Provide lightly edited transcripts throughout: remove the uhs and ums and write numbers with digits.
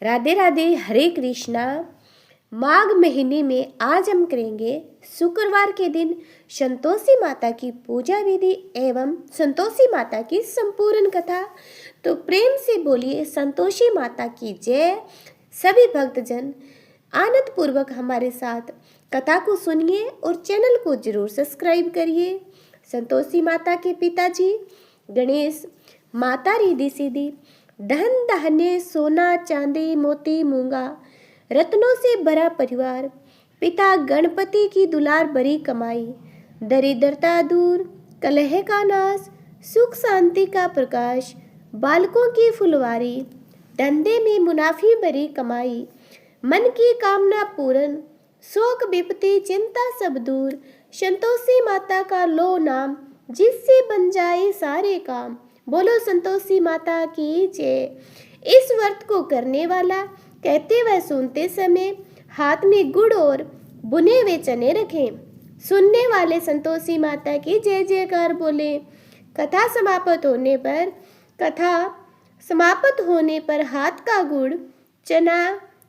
राधे राधे, हरे कृष्णा। माघ महीने में आज हम करेंगे शुक्रवार के दिन संतोषी माता की पूजा विधि एवं संतोषी माता की संपूर्ण कथा। तो प्रेम से बोलिए संतोषी माता की जय। सभी भक्तजन आनंद पूर्वक हमारे साथ कथा को सुनिए और चैनल को जरूर सब्सक्राइब करिए। संतोषी माता के पिताजी गणेश, माता रिद्धि सिद्धि, धन धान्य सोना चांदी मोती मूंगा, रत्नों से भरा परिवार, पिता गणपति की दुलार भरी कमाई, दरिद्रता दूर, कलह का नाश, सुख शांति का प्रकाश, बालकों की फुलवारी, धंधे में मुनाफी भरी कमाई, मन की कामना पूर्ण, शोक विपत्ति चिंता सब दूर, संतोषी माता का लो नाम, जिससे बन जाए सारे काम। बोलो संतोषी माता की जय। इस व्रत को करने वाला कहते व सुनते समय हाथ में गुड़ और बुने हुए चने रखें। सुनने वाले संतोषी माता की जय जयकार बोले। कथा समाप्त होने पर हाथ का गुड़ चना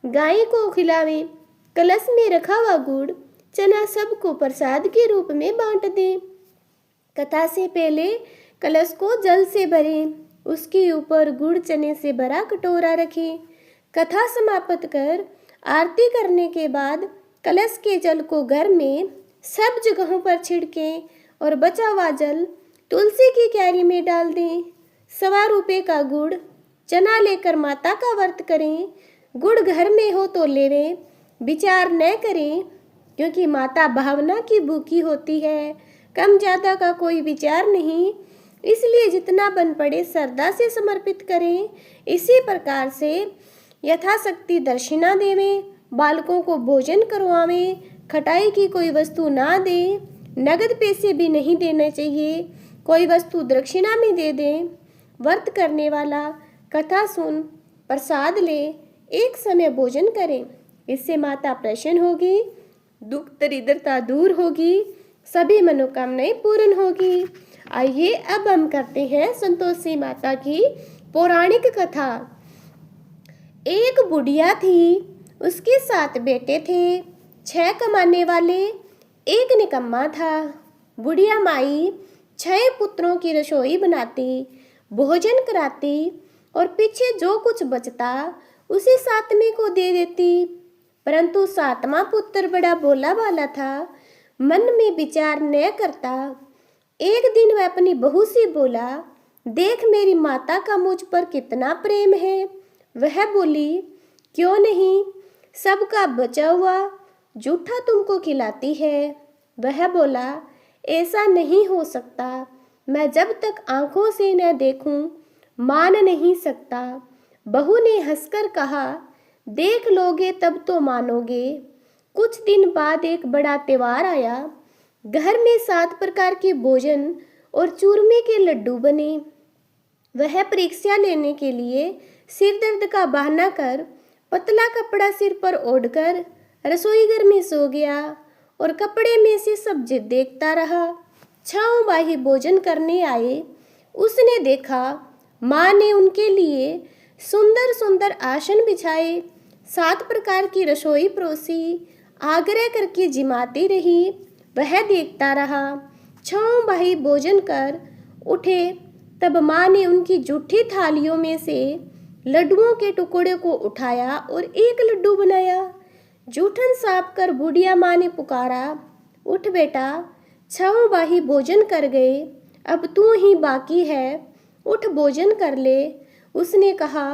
गाय को खिलावें। कलश में रखा हुआ गुड़ चना सबको प्रसाद के रूप में बांट दें। कथा से पहले कलश को जल से भरें, उसके ऊपर गुड़ चने से भरा कटोरा रखें। कथा समाप्त कर आरती करने के बाद कलश के जल को घर में सब जगहों पर छिड़कें और बचा हुआ जल तुलसी की क्यारी में डाल दें। 1.25 रुपये का गुड़ चना लेकर माता का व्रत करें। गुड़ घर में हो तो लेवें, विचार न करें, क्योंकि माता भावना की भूखी होती है। कम ज़्यादा का कोई विचार नहीं, इसलिए जितना बन पड़े श्रद्धा से समर्पित करें। इसी प्रकार से यथाशक्ति दक्षिणा देवें, बालकों को भोजन करवावें, खटाई की कोई वस्तु ना दें, नगद पैसे भी नहीं देने चाहिए, कोई वस्तु दक्षिणा में दे दें। व्रत करने वाला कथा सुन प्रसाद ले, एक समय भोजन करें, इससे माता प्रसन्न होगी, दुख दरिद्रता दूर होगी, सभी मनोकामनाएं पूर्ण होगी। आइए अब हम करते हैं संतोषी माता की पौराणिक कथा। एक बुढ़िया थी, उसके 7 बेटे थे, 6 कमाने वाले, एक निकम्मा था। बुढ़िया माई 6 पुत्रों की रसोई बनाती, भोजन कराती और पीछे जो कुछ बचता उसे 7वें को दे देती। परंतु 7वां पुत्र बड़ा भोला भाला था, मन में विचार न करता। एक दिन वह अपनी बहू से बोला, देख मेरी माता का मुझ पर कितना प्रेम है। वह बोली, क्यों नहीं, सबका बचा हुआ जूठा तुमको खिलाती है। वह बोला, ऐसा नहीं हो सकता, मैं जब तक आंखों से न देखूं मान नहीं सकता। बहू ने हंसकर कहा, देख लोगे तब तो मानोगे। कुछ दिन बाद एक बड़ा त्योहार आया। घर में 7 प्रकार के भोजन और चूरमे के लड्डू बने। वह परीक्षा लेने के लिए सिर दर्द का बहाना कर पतला कपड़ा सिर पर ओढ़कर रसोई घर में सो गया और कपड़े में से सब देखता रहा। 6 भाई भोजन करने आए। उसने देखा माँ ने उनके लिए सुंदर सुंदर आसन बिछाए, 7 प्रकार की रसोई परोसी, आग्रह करके जिमाती रही। वह देखता रहा। 6 भाई भोजन कर उठे, तब माँ ने उनकी जूठी थालियों में से लड्डुओं के टुकड़े को उठाया और एक लड्डू बनाया। जूठन साफ कर बुढ़िया माँ ने पुकारा, उठ बेटा, 6 भाई भोजन कर गए, अब तू ही बाकी है, उठ भोजन कर ले। उसने कहा,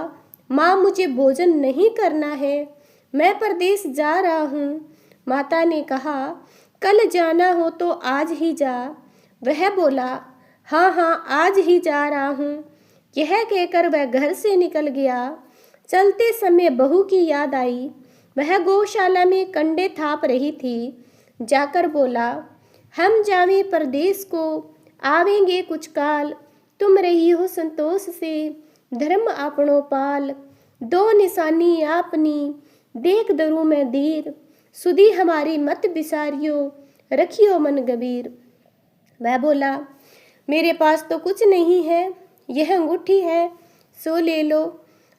माँ मुझे भोजन नहीं करना है, मैं परदेश जा रहा हूँ। माता ने कहा, कल जाना हो तो आज ही जा। वह बोला, हाँ हाँ आज ही जा रहा हूँ। यह कहकर वह घर से निकल गया। चलते समय बहू की याद आई। वह गौशाला में कंडे थाप रही थी। जाकर बोला, हम जावे परदेश को, आवेंगे कुछ काल, तुम रही हो संतोष से, धर्म आपनो पाल। 2 निशानी आपनी, देख दरू मैं धीर, सुधी हमारी मत बिसारियो, रखियो मन गंभीर। वह बोला, मेरे पास तो कुछ नहीं है, यह अंगूठी है, सो ले लो।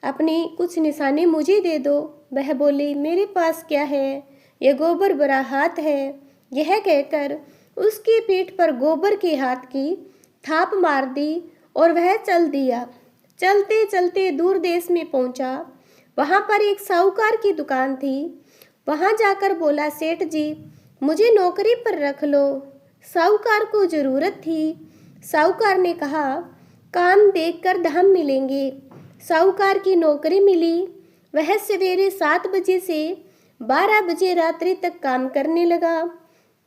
अपनी कुछ निशानी मुझे दे दो। वह बोली, मेरे पास क्या है, यह गोबर भरा हाथ है। यह कहकर उसकी पीठ पर गोबर के हाथ की थाप मार दी और वह चल दिया। चलते चलते दूर देश में पहुंचा। वहां पर एक साहूकार की दुकान थी। वहां जाकर बोला, सेठ जी मुझे नौकरी पर रख लो। साहूकार को जरूरत थी। साहूकार ने कहा, काम देखकर दाम मिलेंगे। साहूकार की नौकरी मिली। वह सवेरे 7 बजे से 12 बजे रात्रि तक काम करने लगा।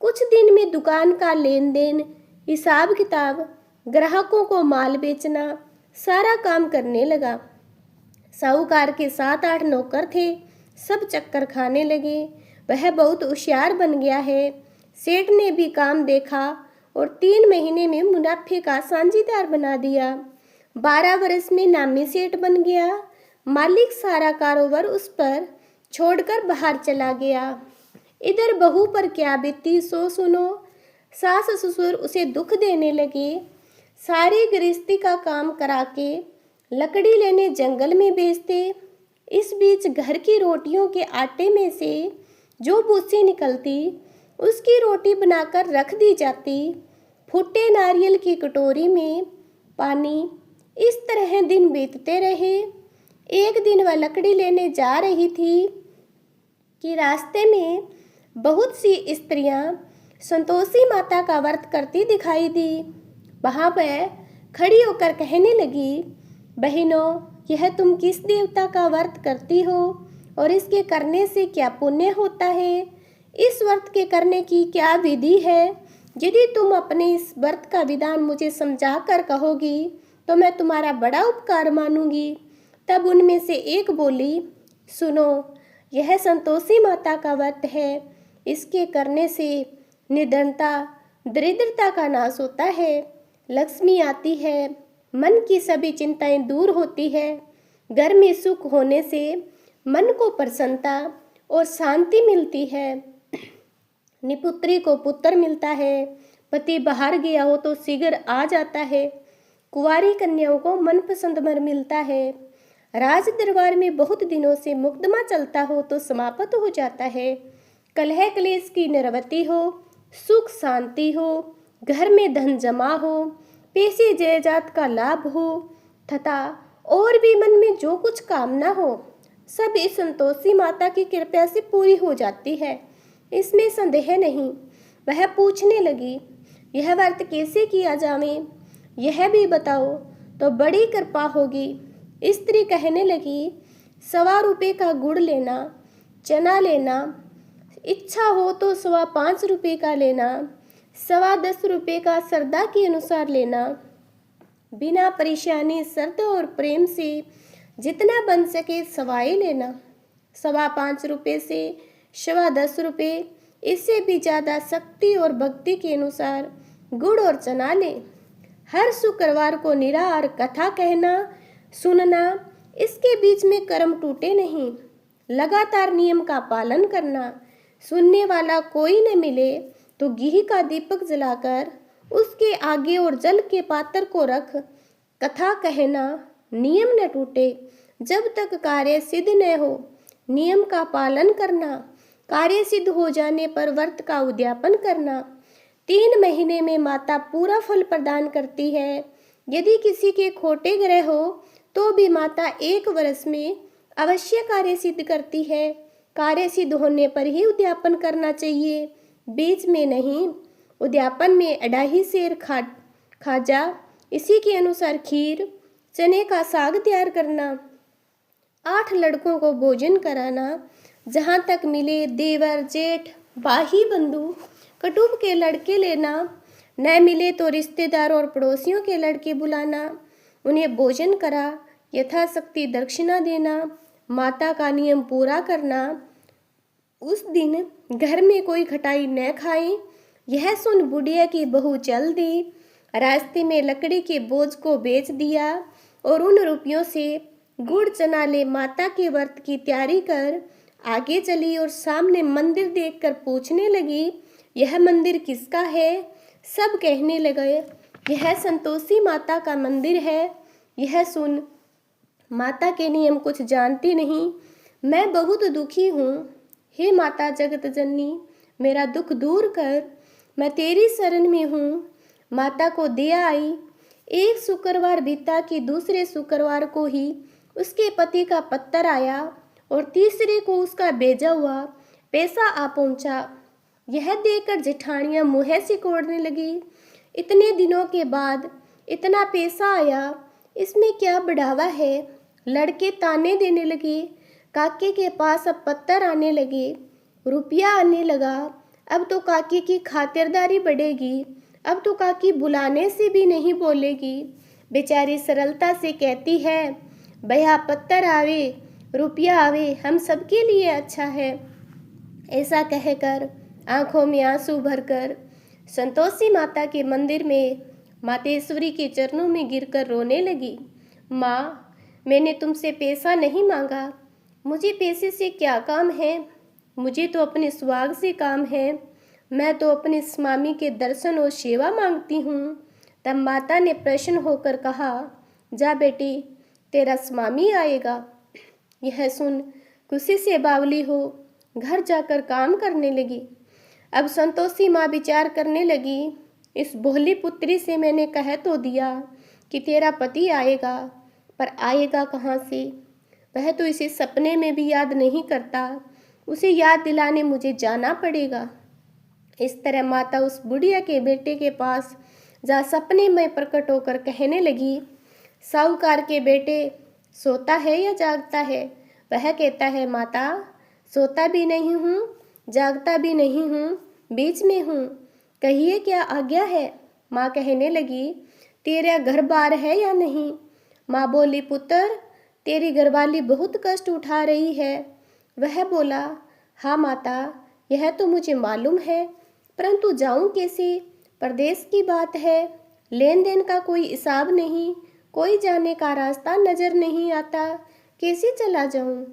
कुछ दिन में दुकान का लेन देन, हिसाब किताब, ग्राहकों को माल बेचना, सारा काम करने लगा। साहूकार के 7-8 नौकर थे, सब चक्कर खाने लगे। वह बहुत होशियार बन गया है। सेठ ने भी काम देखा और 3 महीने में मुनाफे का साझीदार बना दिया। 12 वर्ष में नामी सेठ बन गया। मालिक सारा कारोबार उस पर छोड़कर बाहर चला गया। इधर बहू पर क्या बीती सो सुनो। सास ससुर उसे दुख देने लगे। सारी गृहस्थी का काम करा के लकड़ी लेने जंगल में बेचते। इस बीच घर की रोटियों के आटे में से जो भूसी निकलती उसकी रोटी बनाकर रख दी जाती। फूटे नारियल की कटोरी में पानी। इस तरह दिन बीतते रहे। एक दिन वह लकड़ी लेने जा रही थी कि रास्ते में बहुत सी स्त्रियां संतोषी माता का व्रत करती दिखाई दी। वहां पर खड़ी होकर कहने लगी, बहनों यह तुम किस देवता का व्रत करती हो और इसके करने से क्या पुण्य होता है? इस व्रत के करने की क्या विधि है? यदि तुम अपने इस व्रत का विधान मुझे समझा कर कहोगी तो मैं तुम्हारा बड़ा उपकार मानूंगी। तब उनमें से एक बोली, सुनो, यह संतोषी माता का व्रत है। इसके करने से निधनता, दरिद्रता का नाश होता है, लक्ष्मी आती है, मन की सभी चिंताएं दूर होती है। घर में सुख होने से मन को प्रसन्नता और शांति मिलती है। निपुत्री को पुत्र मिलता है। पति बाहर गया हो तो शीघ्र आ जाता है। कुंवारी कन्याओं को मनपसंद वर मिलता है। राज दरबार में बहुत दिनों से मुकदमा चलता हो तो समाप्त हो जाता है। कलह क्लेश की निवृत्ति हो, सुख शांति हो, घर में धन जमा हो, पैसे जायदाद का लाभ हो तथा और भी मन में जो कुछ कामना हो सब इस संतोषी माता की कृपा से पूरी हो जाती है। इसमें संदेह नहीं। वह पूछने लगी, यह व्रत कैसे किया जावे, यह भी बताओ तो बड़ी कृपा होगी। स्त्री कहने लगी, 1.25 रुपये का गुड़ लेना, चना लेना, इच्छा हो तो 5.25 रुपये का लेना, 10.25 रुपये का श्रद्धा के अनुसार लेना। बिना परेशानी, श्रद्धा और प्रेम से जितना बन सके सवाई लेना। 5.25 रुपये से 10.25 रुपये, इससे भी ज़्यादा शक्ति और भक्ति के अनुसार गुड़ और चना ले। हर शुक्रवार को निराहार कथा कहना, सुनना, इसके बीच में कर्म टूटे नहीं। लगातार नियम का पालन करना। सुनने वाला कोई न मिले तो घी का दीपक जलाकर उसके आगे और जल के पात्र को रख कथा कहना। नियम न टूटे जब तक कार्य सिद्ध न हो। नियम का पालन करना। कार्य सिद्ध हो जाने पर व्रत का उद्यापन करना। 3 महीने में माता पूरा फल प्रदान करती है। यदि किसी के खोटे ग्रह हो तो भी माता 1 वर्ष में अवश्य कार्य सिद्ध करती है। कार्य सिद्ध होने पर ही उद्यापन करना चाहिए, बीच में नहीं। उद्यापन में 2.5 सेर खाजा, इसी के अनुसार खीर, चने का साग तैयार करना, 8 लड़कों को भोजन कराना, जहाँ तक मिले देवर, जेठ, भाई, बंधु, कटुब के लड़के लेना, न मिले तो रिश्तेदार और पड़ोसियों के लड़के बुलाना, उन्हें भोजन करा, यथाशक्ति दक्षिणा देना, माता का नियम पूरा करना। उस दिन घर में कोई खटाई न खाए। यह सुन बुढ़िया की बहू चल दी। रास्ते में लकड़ी के बोझ को बेच दिया और उन रुपयों से गुड़ चना ले माता के व्रत की तैयारी कर आगे चली और सामने मंदिर देखकर पूछने लगी, यह मंदिर किसका है? सब कहने लगे, यह संतोषी माता का मंदिर है। यह सुन माता के नियम कुछ जानती नहीं, मैं बहुत दुखी हूँ। हे माता जगत जननी, मेरा दुख दूर कर, मैं तेरी शरण में हूँ। माता को दिया आई। एक शुक्रवार बीता कि दूसरे शुक्रवार को ही उसके पति का पत्र आया और तीसरे को उसका भेजा हुआ पैसा आ पहुंचा। यह देखकर जेठानियां मुँह सिकोड़ने लगी। इतने दिनों के बाद इतना पैसा आया, इसमें क्या बढ़ावा है। लड़के ताने देने लगे। काके के पास अब पत्थर आने लगे, रुपया आने लगा। अब तो काकी की खातिरदारी बढ़ेगी। अब तो काकी बुलाने से भी नहीं बोलेगी। बेचारी सरलता से कहती है, भैया पत्थर आवे, रुपया आवे, हम सबके लिए अच्छा है। ऐसा कहकर आंखों में आंसू भरकर संतोषी माता के मंदिर में मातेश्वरी के चरणों में गिरकर रोने लगी। माँ, मैंने तुमसे पैसा नहीं मांगा, मुझे पैसे से क्या काम है। मुझे तो अपने सुहाग से काम है। मैं तो अपने स्वामी के दर्शन और सेवा मांगती हूँ। तब माता ने प्रसन्न होकर कहा, जा बेटी, तेरा स्वामी आएगा। यह सुन खुशी से बावली हो घर जाकर काम करने लगी। अब संतोषी माँ विचार करने लगी, इस भोली पुत्री से मैंने कह तो दिया कि तेरा पति आएगा, पर आएगा कहाँ से। वह तो इसे सपने में भी याद नहीं करता। उसे याद दिलाने मुझे जाना पड़ेगा। इस तरह माता उस बुढ़िया के बेटे के पास जा सपने में प्रकट होकर कहने लगी, साहूकार के बेटे, सोता है या जागता है। वह कहता है, माता सोता भी नहीं हूँ, जागता भी नहीं हूँ, बीच में हूँ, कहिए क्या आज्ञा है। माँ कहने लगी, तेरा घर बार है या नहीं। माँ बोली, पुत्र, तेरी घरवाली बहुत कष्ट उठा रही है। वह बोला, हाँ माता, यह तो मुझे मालूम है, परंतु जाऊं कैसे। परदेश की बात है, लेन देन का कोई हिसाब नहीं, कोई जाने का रास्ता नजर नहीं आता, कैसे चला जाऊं।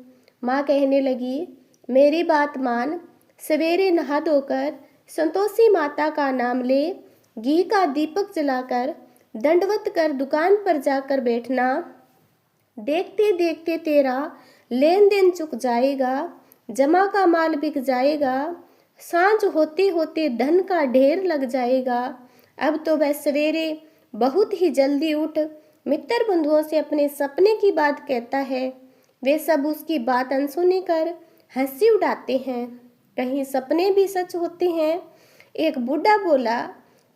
माँ कहने लगी, मेरी बात मान, सवेरे नहा धोकर संतोषी माता का नाम ले, घी का दीपक जलाकर दंडवत कर दुकान पर जाकर बैठना। देखते देखते तेरा लेन देन चुक जाएगा, जमा का माल बिक जाएगा, सांझ होते होते धन का ढेर लग जाएगा। अब तो वह सवेरे बहुत ही जल्दी उठ मित्र बंधुओं से अपने सपने की बात कहता है। वे सब उसकी बात अनसुनी कर हंसी उड़ाते हैं। कहीं सपने भी सच होते हैं। एक बूढ़ा बोला,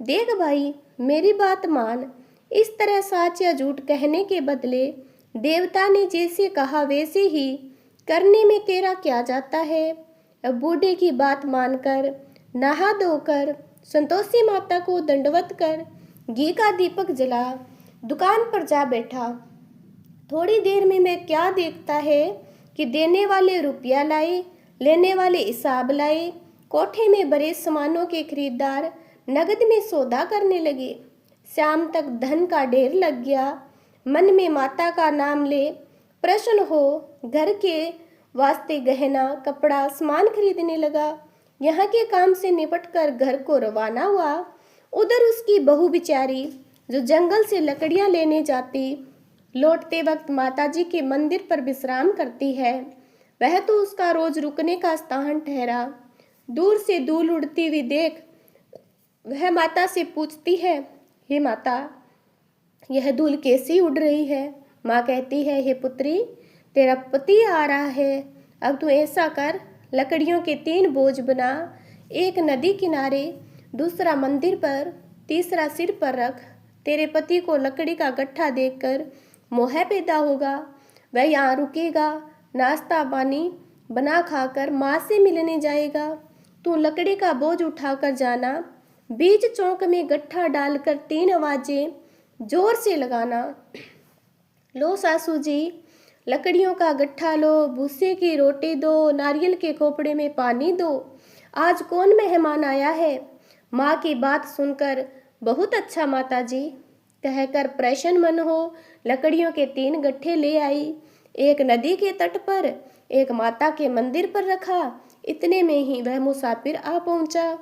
देख भाई, मेरी बात मान, इस तरह सच या झूठ कहने के बदले देवता ने जैसे कहा वैसे ही करने में तेरा क्या जाता है। अब बूढ़े की बात मानकर नहा धोकर संतोषी माता को दंडवत कर घी का दीपक जला दुकान पर जा बैठा। थोड़ी देर में मैं क्या देखता है कि देने वाले रुपया लाए, लेने वाले हिसाब लाए। कोठे में भरे सामानों के खरीदार नगद में सौदा करने लगे। शाम तक धन का ढेर लग गया। मन में माता का नाम ले प्रसन्न हो घर के वास्ते गहना कपड़ा सामान खरीदने लगा। यहाँ के काम से निपटकर घर को रवाना हुआ। उधर उसकी बहू बिचारी जो जंगल से लकड़ियाँ लेने जाती, लौटते वक्त माताजी के मंदिर पर विश्राम करती है। वह तो उसका रोज रुकने का स्थान ठहरा। दूर से धूल उड़ती हुई देख वह माता से पूछती है, हे माता, यह धूल कैसी उड़ रही है। माँ कहती है, हे पुत्री, तेरा पति आ रहा है। अब तू ऐसा कर, लकड़ियों के 3 बोझ बना, एक नदी किनारे, दूसरा मंदिर पर, तीसरा सिर पर रख। तेरे पति को लकड़ी का गट्ठा देखकर मोह पैदा होगा। वह यहाँ रुकेगा, नाश्ता पानी बना खाकर माँ से मिलने जाएगा। तू लकड़ी का बोझ उठाकर जाना, बीच चौक में गट्ठा डालकर 3 आवाजें जोर से लगाना। लो सासू जी, लकड़ियों का गट्ठा लो, भूसे की रोटी दो, नारियल के खोपड़े में पानी दो। आज कौन मेहमान आया है। माँ की बात सुनकर बहुत अच्छा माताजी कहकर प्रसन्न मन हो लकड़ियों के 3 गट्ठे ले आई। एक नदी के तट पर, एक माता के मंदिर पर रखा। इतने में ही वह मुसाफिर आ पहुंचा।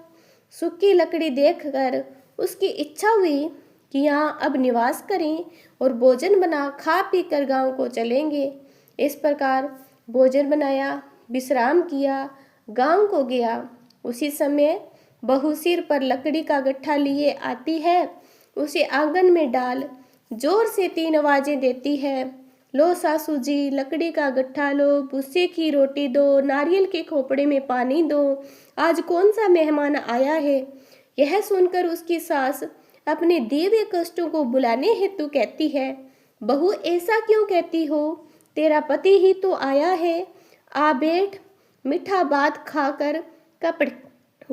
सूखी लकड़ी देखकर उसकी इच्छा हुई कि यहाँ अब निवास करें और भोजन बना खा पी कर गाँव को चलेंगे। इस प्रकार भोजन बनाया, विश्राम किया, गाँव को गया। उसी समय बहू सिर पर लकड़ी का गट्ठा लिए आती है, उसे आंगन में डाल जोर से 3 आवाजें देती है। लो सासू जी, लकड़ी का गट्ठा लो, भुस्से की रोटी दो, नारियल के खोपड़े में पानी दो, आज कौन सा मेहमान आया है। यह सुनकर उसकी सास अपने दिए कष्टों को बुलाने हेतु कहती है, बहू ऐसा क्यों कहती हो, तेरा पति ही तो आया है, आ बैठ, मीठा बात खाकर कपड़े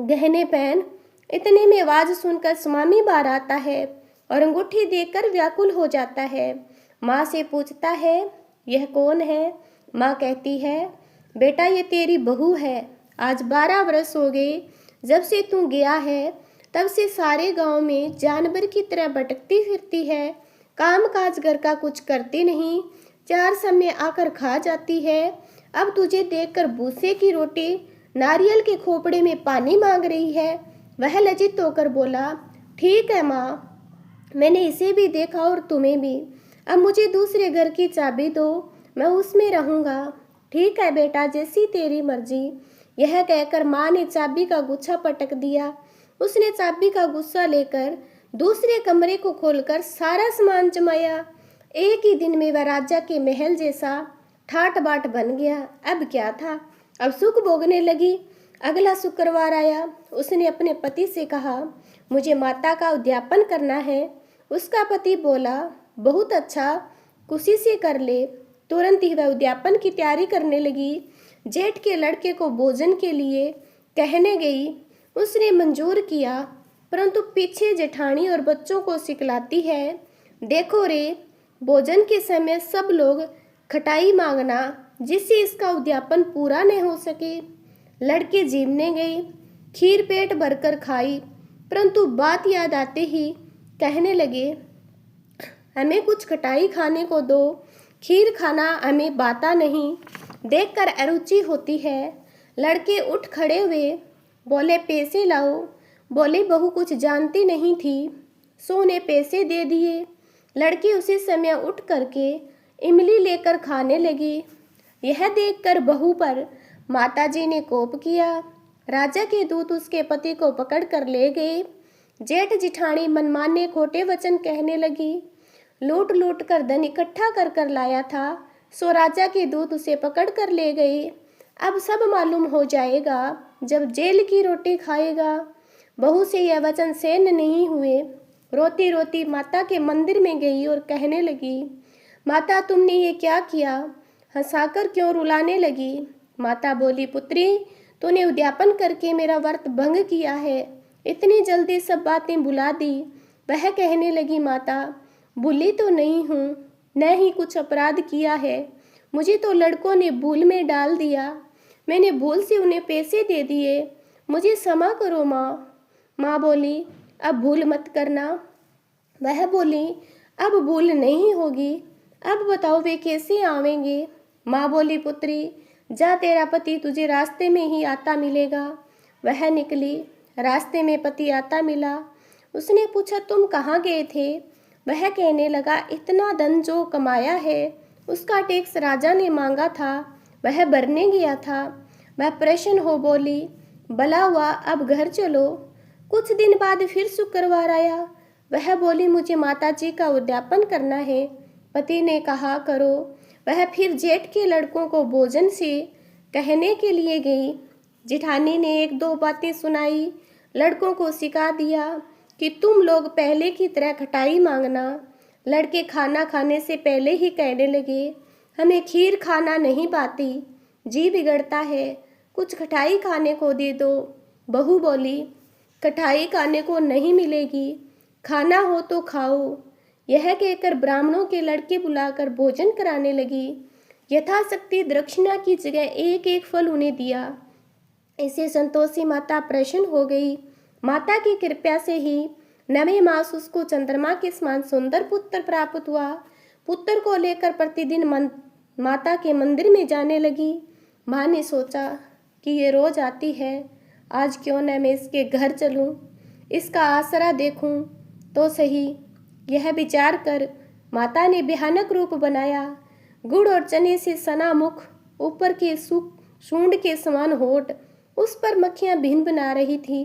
गहने पहन। इतने में आवाज सुनकर स्वामी बाहर आता है और अंगूठी देकर व्याकुल हो जाता है। माँ से पूछता है, यह कौन है। माँ कहती है, बेटा ये तेरी बहू है, आज 12 वर्ष हो गए जब से तू गया है, तब से सारे गांव में जानवर की तरह भटकती फिरती है, काम काज घर का कुछ करती नहीं, 4 समय आकर खा जाती है। अब तुझे देखकर भूसे की रोटी, नारियल के खोपड़े में पानी मांग रही है। वह लज्जित होकर बोला, ठीक है माँ, मैंने इसे भी देखा और तुम्हें भी, अब मुझे दूसरे घर की चाबी दो, मैं उसमें रहूँगा। ठीक है बेटा, जैसी तेरी मर्जी। यह कहकर माँ ने चाबी का गुच्छा पटक दिया। उसने चाबी का गुच्छा लेकर दूसरे कमरे को खोलकर सारा सामान जमाया। एक ही दिन में वह राजा के महल जैसा ठाट बाट बन गया। अब क्या था, अब सुख भोगने लगी। अगला शुक्रवार आया। उसने अपने पति से कहा, मुझे माता का उद्यापन करना है। उसका पति बोला, बहुत अच्छा, खुशी से कर ले। तुरंत ही वह उद्यापन की तैयारी करने लगी। जेठ के लड़के को भोजन के लिए कहने गई। उसने मंजूर किया, परंतु पीछे जेठानी और बच्चों को सिखलाती है, देखो रे, भोजन के समय सब लोग खटाई मांगना, जिससे इसका उद्यापन पूरा न हो सके। लड़के जीमने गए, खीर पेट भरकर खाई, परंतु बात याद आते ही कहने लगे, हमें कुछ खटाई खाने को दो, खीर खाना हमें बाता नहीं, देखकर अरुचि होती है। लड़के उठ खड़े हुए, बोले पैसे लाओ। बोले बहू कुछ जानती नहीं थी, सो ने पैसे दे दिए। लड़की उसी समय उठ करके इमली लेकर खाने लगी। यह देखकर बहू पर माताजी ने कोप किया। राजा के दूत उसके पति को पकड़ कर ले गए। जेठ जिठानी मनमाने खोटे वचन कहने लगी। लूट लूट कर धन इकट्ठा कर कर लाया था, सो राजा के दूत उसे पकड़ कर ले गए। अब सब मालूम हो जाएगा जब जेल की रोटी खाएगा। बहू से यह वचन सहन नहीं हुए। रोती रोती माता के मंदिर में गई और कहने लगी, माता तुमने ये क्या किया, हंसाकर क्यों रुलाने लगी। माता बोली, पुत्री तूने उद्यापन करके मेरा व्रत भंग किया है, इतनी जल्दी सब बातें भुला दी। वह कहने लगी, माता भूली तो नहीं हूँ, न ही कुछ अपराध किया है, मुझे तो लड़कों ने भूल में डाल दिया, मैंने भूल से उन्हें पैसे दे दिए, मुझे क्षमा करो माँ। माँ बोली, अब भूल मत करना। वह बोली, अब भूल नहीं होगी, अब बताओ वे कैसे आवेंगे। माँ बोली, पुत्री जा, तेरा पति तुझे रास्ते में ही आता मिलेगा। वह निकली, रास्ते में पति आता मिला। उसने पूछा, तुम कहाँ गए थे। वह कहने लगा, इतना धन जो कमाया है उसका टैक्स राजा ने मांगा था, वह भरने गया था। वह प्रसन्न हो बोली, भला हुआ, अब घर चलो। कुछ दिन बाद फिर शुक्रवार आया। वह बोली, मुझे माताजी का उद्यापन करना है। पति ने कहा, करो। वह फिर जेठ के लड़कों को भोजन से कहने के लिए गई। जिठानी ने 1-2 बातें सुनाई, लड़कों को सिखा दिया कि तुम लोग पहले की तरह खटाई मांगना। लड़के खाना खाने से पहले ही कहने लगे, हमें खीर खाना नहीं पाती, जी बिगड़ता है, कुछ खटाई खाने को दे दो। बहू बोली, खटाई खाने को नहीं मिलेगी, खाना हो तो खाओ। यह कहकर ब्राह्मणों के लड़के बुलाकर भोजन कराने लगी। यथाशक्ति दक्षिणा की जगह 1-1 फल उन्हें दिया। इसे संतोषी माता प्रसन्न हो गई। माता की कृपा से ही 9वें मास उसको चंद्रमा के समान सुंदर पुत्र प्राप्त हुआ। पुत्र को लेकर प्रतिदिन माता के मंदिर में जाने लगी। माँ ने सोचा कि ये रोज आती है, आज क्यों न मैं इसके घर चलूं, इसका आसरा देखूं तो सही। यह विचार कर माता ने भयानक रूप बनाया। गुड़ और चने से सना मुख, ऊपर के सूंड के समान होठ, उस पर मक्खियां भिन बना रही थी।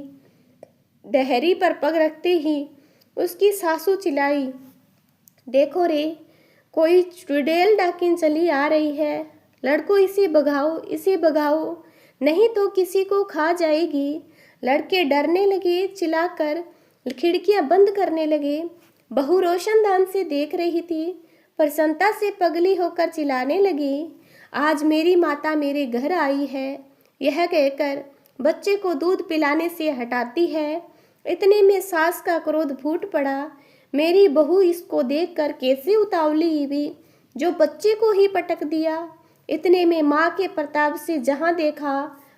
डहरी पर पग रखते ही उसकी सासू चिल्लाई, देखो रे, कोई चुड़ैल डाकिन चली आ रही है। लड़कों, इसे भगाओ, इसे भगाओ, नहीं तो किसी को खा जाएगी। लड़के डरने लगे, चिल्लाकर खिड़कियां बंद करने लगे। बहू रोशनदान से देख रही थी, प्रसन्नता से पगली होकर चिल्लाने लगी, आज मेरी माता मेरे घर आई है। यह कहकर बच्चे को दूध पिलाने से हटाती है। इतने में सास का क्रोध फूट पड़ा। मेरी बहू इसको देखकर कैसे उतावली हुई, जो बच्चे को ही पटक दिया। इतने में माँ के प्रताप से जहाँ देखा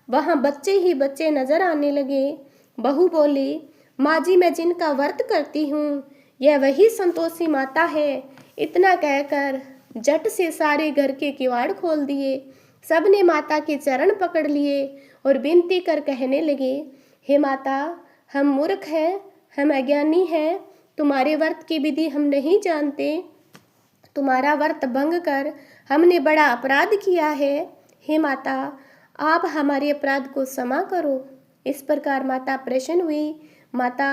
वहाँ बच्चे ही बच्चे नजर आने लगे। बहू बोली, माँ जी, मैं जिनका व्रत करती हूँ यह वही संतोषी माता है। इतना कहकर झट से सारे घर के किवाड़ खोल दिए। सबने माता के चरण पकड़ लिए और विनती कर कहने लगे, हे माता, हम मूर्ख हैं, हम अज्ञानी हैं, तुम्हारे व्रत की विधि हम नहीं जानते। तुम्हारा व्रत भंग कर हमने बड़ा अपराध किया है। हे माता, आप हमारे अपराध को क्षमा करो। इस प्रकार माता प्रसन्न हुई। माता,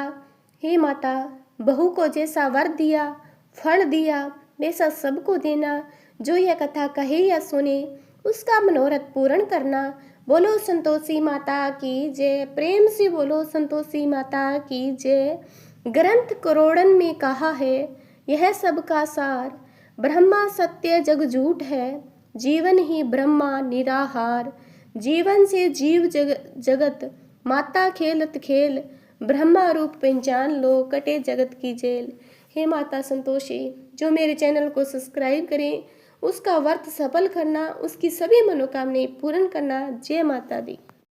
हे माता, बहू को जैसा वर दिया, फल दिया, वैसा सबको देना। जो यह कथा कहे या सुने उसका मनोरथ पूर्ण करना। बोलो संतोषी माता की जय। प्रेम से बोलो संतोषी माता की जय। ग्रंथ करोड़न में कहा है, यह सबका सार, ब्रह्मा सत्य जग झूठ है, जीवन ही ब्रह्मा निराहार। जीवन से जीव जगत, माता खेलत खेल, ब्रह्मा रूप पहचान लो, कटे जगत की जेल। हे माता संतोषी, जो मेरे चैनल को सब्सक्राइब करें उसका व्रत सफल करना, उसकी सभी मनोकामनाएं पूर्ण करना। जय माता दी।